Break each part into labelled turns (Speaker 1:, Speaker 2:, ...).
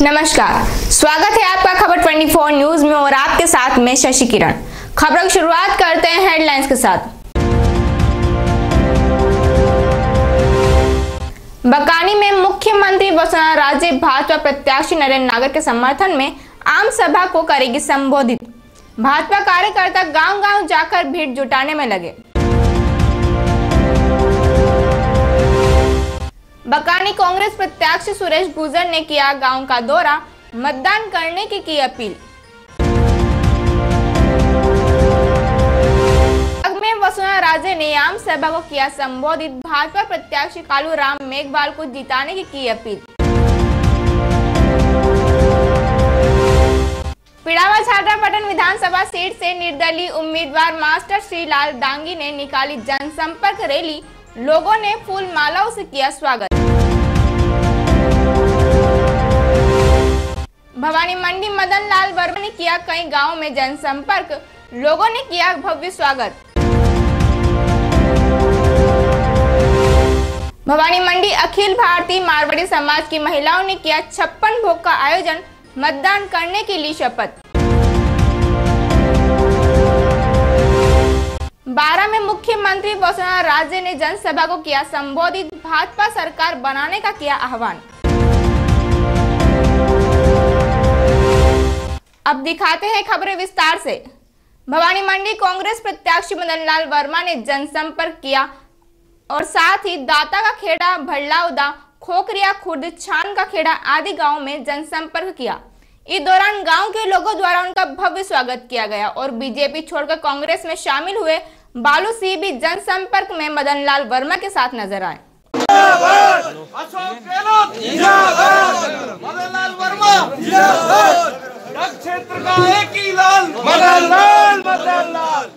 Speaker 1: नमस्कार, स्वागत है आपका खबर 24 न्यूज में और आपके साथ मैं शशि किरण। खबरों की शुरुआत करते हैं हेडलाइंस के साथ। बकानी में मुख्यमंत्री वसुंधरा राजे भाजपा प्रत्याशी नरेंद्र नागर के समर्थन में आम सभा को करेगी संबोधित। भाजपा कार्यकर्ता गांव-गांव जाकर भीड़ जुटाने में लगे। बकानी कांग्रेस प्रत्याशी सुरेश गुर्जर ने किया गांव का दौरा, मतदान करने की अपील। में वसुंधरा राजे ने आम सभा को किया संबोधित। भाजपा प्रत्याशी कालूराम मेघवाल को जिताने की अपील। पिड़ावा झालरापाटन विधानसभा सीट से निर्दलीय उम्मीदवार मास्टर श्रीलाल डांगी ने निकाली जनसंपर्क रैली, लोगों ने फूल मालाओं से किया स्वागत। भवानी मंडी मदन लाल वर्मा ने किया कई गांवों में जनसंपर्क, लोगों ने किया भव्य स्वागत। भवानी मंडी अखिल भारतीय मारवाड़ी समाज की महिलाओं ने किया 56 भोग का आयोजन, मतदान करने की ली शपथ। 12 में मुख्यमंत्री वसुंधरा राजे ने जनसभा को किया संबोधित। भाजपा सरकार बनाने का किया आह्वान। अब दिखाते हैं खबरें विस्तार से। भवानी मंडी कांग्रेस प्रत्याशी मदन लाल वर्मा ने जनसंपर्क किया और साथ ही दाता का खेड़ा, भड़लाउदा, खोखरिया खुर्द, छान का खेड़ा आदि गांवों में जनसंपर्क किया। इस दौरान गांव के लोगों द्वारा उनका भव्य स्वागत किया गया और बीजेपी छोड़कर कांग्रेस में शामिल हुए बालू सिंह भी जनसंपर्क में मदन लाल वर्मा के साथ नजर आए।
Speaker 2: मदन लाल वर्मा क्षेत्र का एक ही लाल, मदन लाल, मदन लाल।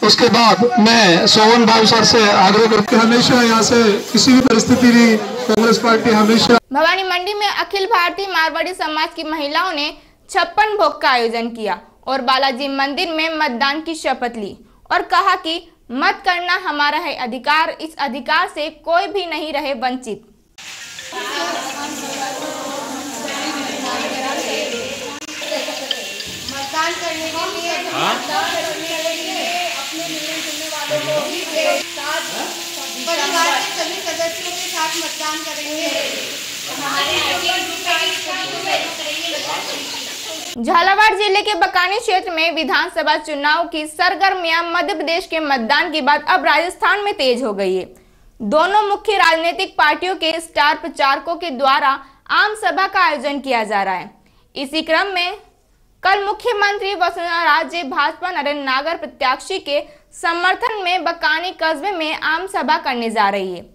Speaker 3: उसके बाद मैं सोहन भाई सर से आग्रह करके हमेशा यहाँ से किसी भी परिस्थिति में कांग्रेस पार्टी हमेशा।
Speaker 1: भवानी मंडी में अखिल भारतीय मारवाड़ी समाज की महिलाओं ने 56 भोग का आयोजन किया और बालाजी मंदिर में मतदान की शपथ ली और कहा कि मत करना हमारा है अधिकार, इस अधिकार से कोई भी नहीं रहे वंचित। मतदान करने के लिए परिवार के सभी सदस्यों के साथ मतदान करेंगे। झालावाड़ जिले के बकानी क्षेत्र में विधानसभा चुनाव की सरगर्मियां मध्य प्रदेश के मतदान के बाद अब राजस्थान में तेज हो गई है। दोनों मुख्य राजनीतिक पार्टियों के स्टार प्रचारकों के द्वारा आम सभा का आयोजन किया जा रहा है। इसी क्रम में कल मुख्यमंत्री वसुंधरा राजे भाजपा नरेंद्र नागर प्रत्याशी के समर्थन में बकानी कस्बे में आम सभा करने जा रही है।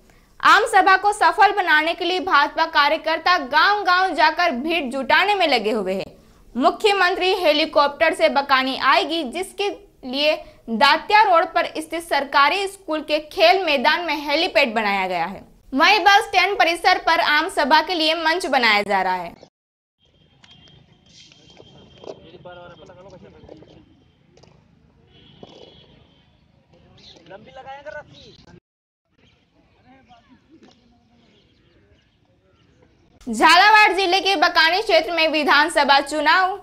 Speaker 1: आम सभा को सफल बनाने के लिए भाजपा कार्यकर्ता गांव-गांव जाकर भीड़ जुटाने में लगे हुए हैं। मुख्यमंत्री हेलीकॉप्टर से बकानी आएगी, जिसके लिए दात्या रोड पर स्थित सरकारी स्कूल के खेल मैदान में हेलीपैड बनाया गया है। वहीं बस स्टैंड परिसर पर आम सभा के लिए मंच बनाया जा रहा है। झालावाड़ जिले के बकानी क्षेत्र में विधानसभा चुनाव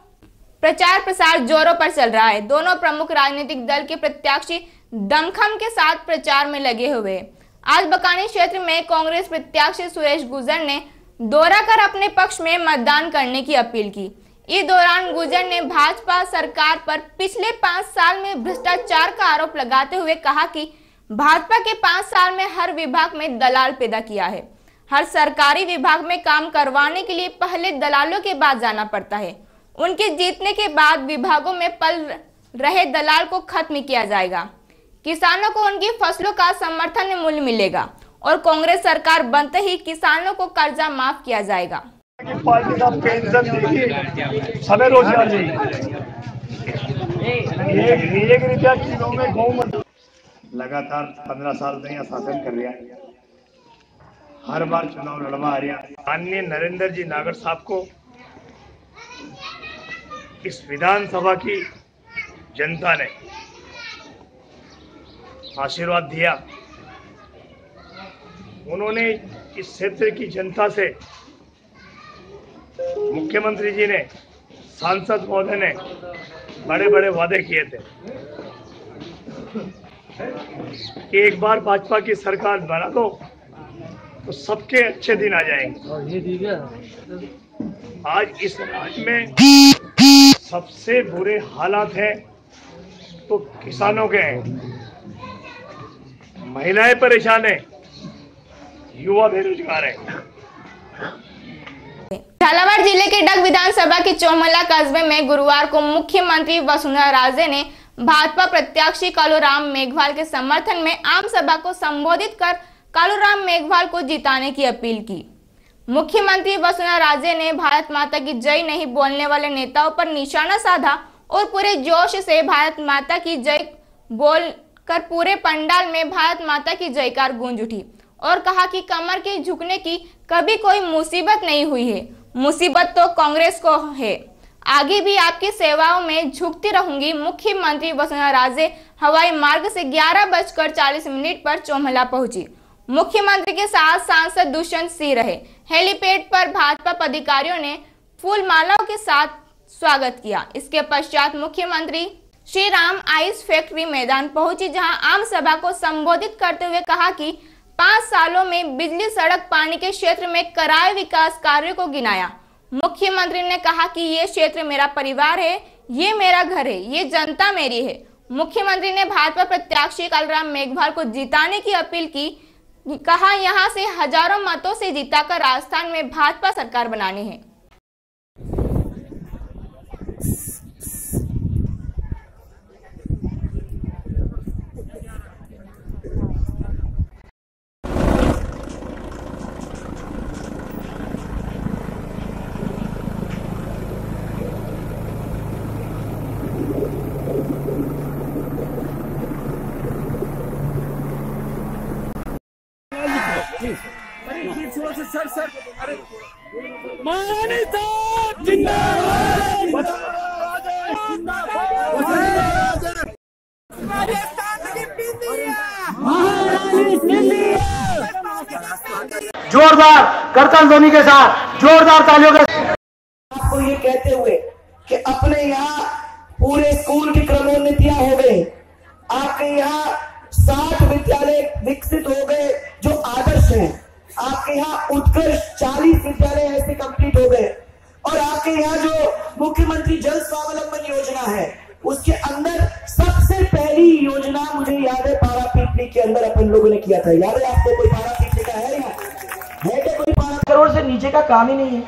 Speaker 1: प्रचार प्रसार जोरों पर चल रहा है। दोनों प्रमुख राजनीतिक दल के प्रत्याशी दमखम के साथ प्रचार में लगे हुए हैं। आज बकानी क्षेत्र में कांग्रेस प्रत्याशी सुरेश गुर्जर ने दौरा कर अपने पक्ष में मतदान करने की अपील की। इस दौरान गुर्जर ने भाजपा सरकार पर पिछले 5 साल में भ्रष्टाचार का आरोप लगाते हुए कहा कि भाजपा के 5 साल में हर विभाग में दलाल पैदा किया है। हर सरकारी विभाग में काम करवाने के लिए पहले दलालों के पास जाना पड़ता है। उनके जीतने के बाद विभागों में पल रहे दलाल को खत्म किया जाएगा। किसानों को उनकी फसलों का समर्थन मूल्य मिलेगा और कांग्रेस सरकार बनते ही किसानों को कर्जा माफ किया जाएगा।
Speaker 4: पार्टी का पेंशन देगी, हमें रोजगार देगी। लगातार 15 साल से यहाँ शासन कर रहा है, हर बार चुनाव लड़वा आ रहा। माननीय नरेंद्र जी नागर साहब को इस विधानसभा की जनता ने आशीर्वाद दिया। उन्होंने इस क्षेत्र की जनता से, मुख्यमंत्री जी ने, सांसद महोदय ने बड़े बड़े वादे किए थे कि एक बार भाजपा की सरकार बना दो तो सबके अच्छे दिन आ जाएंगे। आज इस राज्य में सबसे बुरे हालात हैं तो किसानों के हैं, महिलाएं परेशान हैं, युवा बेरोजगार हैं।
Speaker 1: झालावाड़ जिले के डग विधानसभा के चौमला कस्बे में गुरुवार को मुख्यमंत्री वसुंधरा राजे ने भाजपा प्रत्याशी कालूराम मेघवाल के समर्थन में आम सभा को संबोधित कर कालूराम मेघवाल को जिताने की अपील की। मुख्यमंत्री वसुंधरा राजे ने भारत माता की जय नहीं बोलने वाले नेताओं पर निशाना साधा और पूरे जोश से भारत माता की जय बोलकर पूरे पंडाल में भारत माता की जयकार गूंज उठी और कहा कि कमर के झुकने की कभी कोई मुसीबत नहीं हुई है, मुसीबत तो कांग्रेस को है। आगे भी आपकी सेवाओं में झुकती रहूंगी। मुख्यमंत्री वसुंधरा राजे हवाई मार्ग से 11:40 पर चौमला पहुंची। मुख्यमंत्री के साथ सांसद दुष्यंत सिंह रहे। हेलीपैड पर भाजपा पदाधिकारियों ने फूल मालाओं के साथ स्वागत किया। इसके पश्चात मुख्यमंत्री श्री राम आइस फैक्ट्री मैदान पहुंची, जहां आम सभा को संबोधित करते हुए कहा कि 5 सालों में बिजली, सड़क, पानी के क्षेत्र में कराए विकास कार्यों को गिनाया। मुख्यमंत्री ने कहा कि ये क्षेत्र मेरा परिवार है, ये मेरा घर है, ये जनता मेरी है। मुख्यमंत्री ने भाजपा प्रत्याशी कालूराम मेघवाल को जिताने की अपील की। कहा यहां से हजारों मतों से जीताकर राजस्थान में भाजपा सरकार बनानी है।
Speaker 5: जोरदार करताल ध्वनि के साथ जोरदार तालियों के साथ
Speaker 6: आपको ये कहते हुए कि अपने यहाँ पूरे स्कूल की क्रमोन्नतियां हो गई, आपके यहाँ 60 विद्यालय विकसित हो गए जो आदर्श हैं, आपके यहाँ उत्कृष्ट 40 विद्यालय ऐसे कंप्लीट हो गए, और आपके यहाँ जो मुख्यमंत्री जल स्वावलंबन योजना है उसके अंदर सबसे पहली योजना मुझे याद है पारा पीपली के अंदर अपन लोगों ने किया था। याद है आपको? कोई पारा पीपली का है यहाँ? है क्या कोई? 12 करोड़ से नीचे का काम ही नहीं है।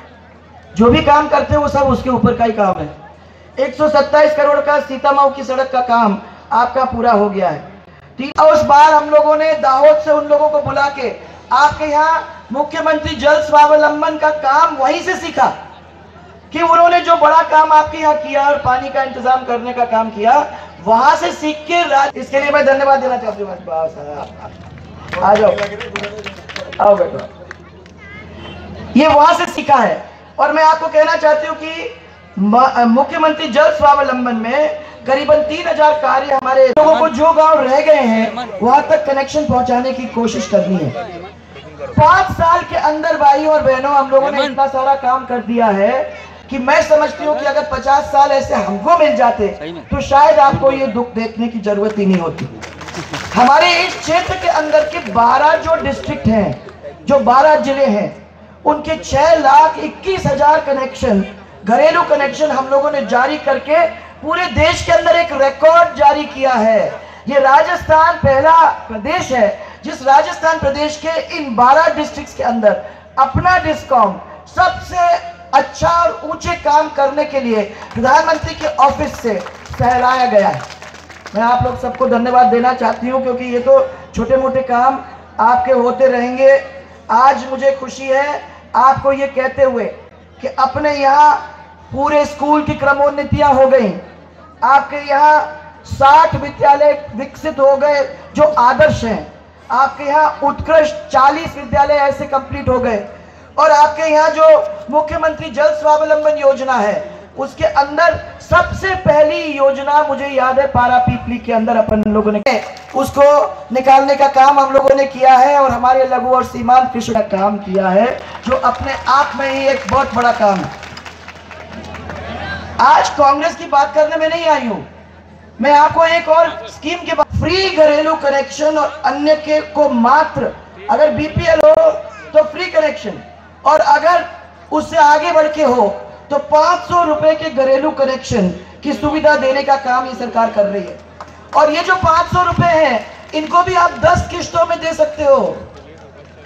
Speaker 6: जो भी काम करते हैं वो सब उसके ऊपर का ही काम है। 127 करोड़ का सीतामऊ की सड़क का काम आपका पूरा हो गया है। उस बार हम लोगों ने दाहोद से उन लोगों को बुला के आपके यहाँ मुख्यमंत्री जल स्वावलंबन का काम वहीं से सीखा कि उन्होंने जो बड़ा काम आपके यहाँ किया और पानी का इंतजाम करने का काम किया, वहां से सीख के इसके लिए मैं धन्यवाद देना चाहती हूँ। आ जाओ, आओ बेटो। ये वहां से सीखा है। और मैं आपको कहना चाहती हूँ कि मुख्यमंत्री जल स्वावलंबन में करीबन 3000 कार्य हमारे लोगों को जो गांव रह गए हैं वहां तक कनेक्शन पहुंचाने की कोशिश करनी है। 5 साल के अंदर भाइयों और बहनों हम लोगों ने इतना सारा काम कर दिया है कि मैं समझती हूँ कि अगर 50 साल ऐसे हमको मिल जाते तो शायद आपको ये दुख देखने की जरूरत ही नहीं होती। हमारे इस क्षेत्र के अंदर के 12 जो डिस्ट्रिक्ट हैं, जो 12 जिले हैं, उनके 6,21,000 कनेक्शन, घरेलू कनेक्शन हम लोगों ने जारी करके पूरे देश के अंदर एक रिकॉर्ड जारी किया है। ये राजस्थान पहला प्रदेश है जिस राजस्थान प्रदेश के इन 12 डिस्ट्रिक्ट्स के अंदर अपना डिस्कॉम सबसे अच्छा और ऊंचे काम करने के लिए प्रधानमंत्री के ऑफिस से फहराया गया है। मैं आप लोग सबको धन्यवाद देना चाहती हूं क्योंकि ये तो छोटे मोटे काम आपके होते रहेंगे। आज मुझे खुशी है आपको ये कहते हुए कि अपने यहाँ पूरे स्कूल की क्रमोन्नतियां हो गई, आपके यहाँ 60 विद्यालय विकसित हो गए जो आदर्श हैं। आपके यहाँ उत्कृष्ट 40 विद्यालय ऐसे कंप्लीट हो गए। और आपके यहाँ जो मुख्यमंत्री जल स्वावलंबन योजना है, उसके अंदर सबसे पहली योजना मुझे याद है पारापीपली के अंदर अपन लोगों ने उसको निकालने का काम हम लोगों ने किया है। और हमारे लघु और सीमांत कृषि का काम किया है, जो अपने आप में ही एक बहुत बड़ा काम है। आज कांग्रेस की बात करने में नहीं आई हूं मैं, आपको एक और स्कीम के बाद फ्री घरेलू कनेक्शन और अन्य के को मात्र, अगर बीपीएल हो तो फ्री कनेक्शन, और अगर उससे आगे बढ़ के हो तो 500 रुपए के घरेलू कनेक्शन की सुविधा देने का काम ये सरकार कर रही है। और ये जो 500 रुपए हैं, इनको भी आप 10 किश्तों में दे सकते हो,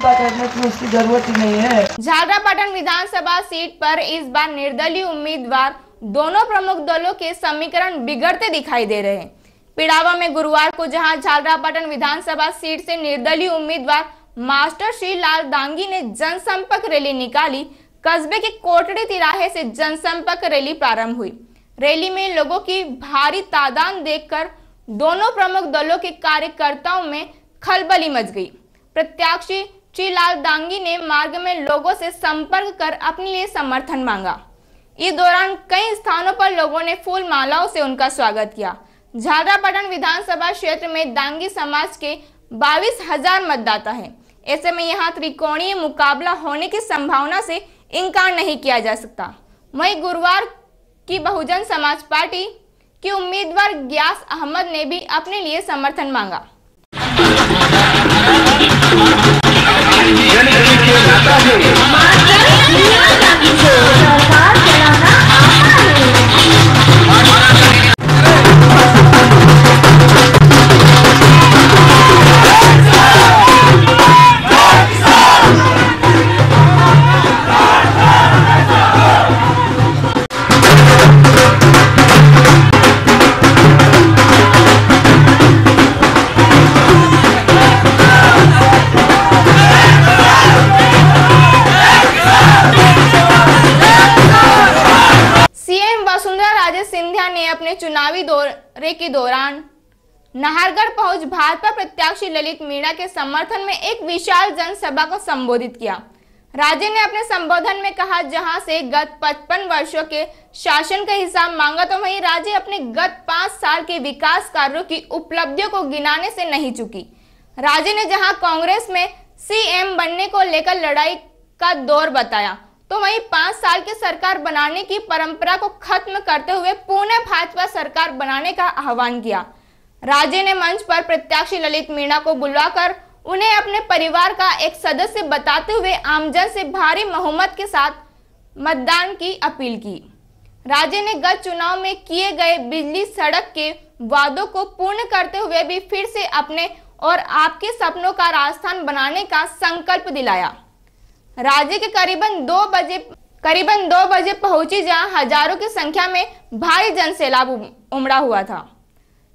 Speaker 6: करने की उसकी जरूरत ही नहीं है।
Speaker 1: झालरापाटन विधानसभा सीट पर इस बार निर्दलीय उम्मीदवार दोनों प्रमुख दलों के समीकरण बिगड़ते दिखाई दे रहे हैं। पिड़ावा में गुरुवार को जहां झालरापाटन विधानसभा सीट से निर्दलीय उम्मीदवार मास्टर श्री लाल दांगी ने जनसंपर्क रैली निकाली, कस्बे के कोटड़ी तिराहे से जनसंपर्क रैली प्रारंभ हुई। रैली में लोगों की भारी तादाद देखकर दोनों प्रमुख दलों के कार्यकर्ताओं में खलबली मच गई। प्रत्याशी श्री लाल दांगी ने मार्ग में लोगों से संपर्क कर अपने लिए समर्थन मांगा। इस दौरान कई स्थानों पर लोगों ने फूल मालाओं से उनका स्वागत किया। झालरापाटन विधानसभा क्षेत्र में दांगी समाज के 22,000 मतदाता हैं। ऐसे में यहाँ त्रिकोणीय मुकाबला होने की संभावना से इनकार नहीं किया जा सकता। वहीं गुरुवार की बहुजन समाज पार्टी के उम्मीदवार गियास अहमद ने भी अपने लिए समर्थन मांगा। अपने चुनावी दौरे के दौरान नाहरगढ़ पहुंच भाजपा प्रत्याशी ललित मीणा के समर्थन में एक विशाल जनसभा को संबोधित किया। राजे ने अपने संबोधन में कहा, जहां से गत 55 वर्षों के शासन का हिसाब मांगा, तो वहीं राजे अपने गत 5 साल के विकास कार्यों की उपलब्धियों को गिनाने से नहीं चुकी। राजे ने जहां कांग्रेस में सीएम बनने को लेकर लड़ाई का दौर बताया, तो वहीं 5 साल की सरकार बनाने की परंपरा को खत्म करते हुए पुनः भाजपा सरकार बनाने का आह्वान किया। राजे ने मंच पर प्रत्याशी ललित मीणा को बुलाकर उन्हें अपने परिवार का एक सदस्य बताते हुए आमजन से भारी बहुमत के साथ मतदान की अपील की। राजे ने गत चुनाव में किए गए बिजली सड़क के वादों को पूर्ण करते हुए भी फिर से अपने और आपके सपनों का राजस्थान बनाने का संकल्प दिलाया। राजे के करीबन 2 बजे पहुंची, जहां हजारों की संख्या में भारी जनसैलाब उमड़ा हुआ था।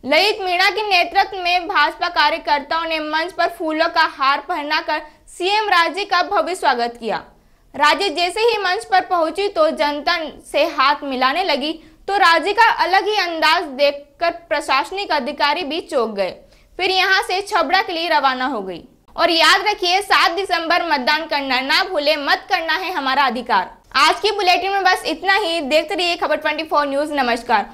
Speaker 1: ललित मीणा के नेतृत्व में भाजपा कार्यकर्ताओं ने मंच पर फूलों का हार पहनाकर सीएम राजे का भव्य स्वागत किया। राजे जैसे ही मंच पर पहुंची तो जनता से हाथ मिलाने लगी, तो राजे का अलग ही अंदाज देखकर प्रशासनिक अधिकारी भी चौंक गए। फिर यहां से छबड़ा के लिए रवाना हो गई। और याद रखिए, 7 दिसंबर मतदान करना ना भूले, मत करना है हमारा अधिकार। आज की बुलेटिन में बस इतना ही। देखते रहिए खबर 24 न्यूज। नमस्कार।